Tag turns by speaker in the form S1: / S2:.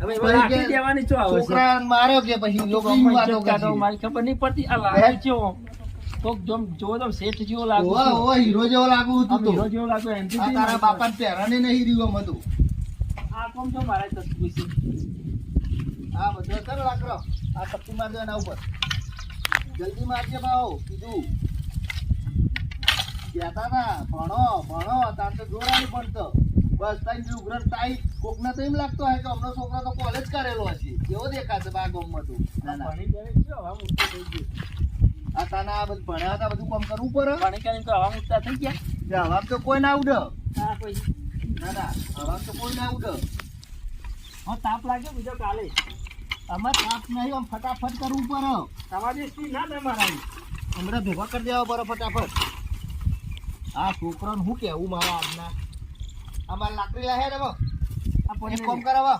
S1: હવે એમાં રાખી દેવાની શું આવે છે?
S2: છોકરા માર્યો કે પછી લોકો વાતો
S1: કાઢો,
S2: કરે.
S1: મારી ખબર નહીં પડતી. આ લાગે કેવો? કોક જો તો શેઠ જેવો લાગુ
S2: ઓવા,
S1: છું.
S2: ઓવા, હીરો જેવો લાગુ હતું
S1: આમ
S2: તો.
S1: હીરો જેવો લાગે એમથી
S2: આ
S1: બી
S2: તારા
S1: લાગે.
S2: બાપાને પહેરાને નહીં રહ્યું આમ હતું.
S1: આ કોમ તો મારા તસવીર છે.
S2: આ બધો કર લાકડો. આ ટપ્પી માર દો એના ઉપર. જલ્દી મારજે ભાવ કીધું. કહેતા તા ભણો તાર તો જોરાની ભણતો. બસ તારી ઉઘરણ ટાઈટ કોકને તો એમ લાગતો હોય કે હમણાં છોકરો તો કોલેજ કરેલો હશે. કેવો દેખાશે બા ગામમાં તું. ના ના,
S1: ભણી ગણી છે, હવા મુક્ત થઈ ગયું.
S2: આ તાના આ બધું ભણ્યા હતા બધું કામ કરવું પડે.
S1: ભણી ગણી તો હવા મુક્ત થઈ ગયા.
S2: કે હવા તો કોઈ ના ઉડે.
S1: હા, કોઈ
S2: ના ના, હવા તો કોઈ ના ઉડે.
S1: હા, તાપ લાગ્યો બીજો કાલે.
S2: આમાં તાપ નહીં, આમ ફટાફટ કરવું પડે.
S1: તમારી સ્ત્રી ના તમારા
S2: હમણાં ભેગા કરી દેવા પડે ફટાફટ. આ છોકરાને શું કેવું મારા આજના. અમારે લાકડી લાહે રે
S1: આ
S2: એક કામ કરાવો.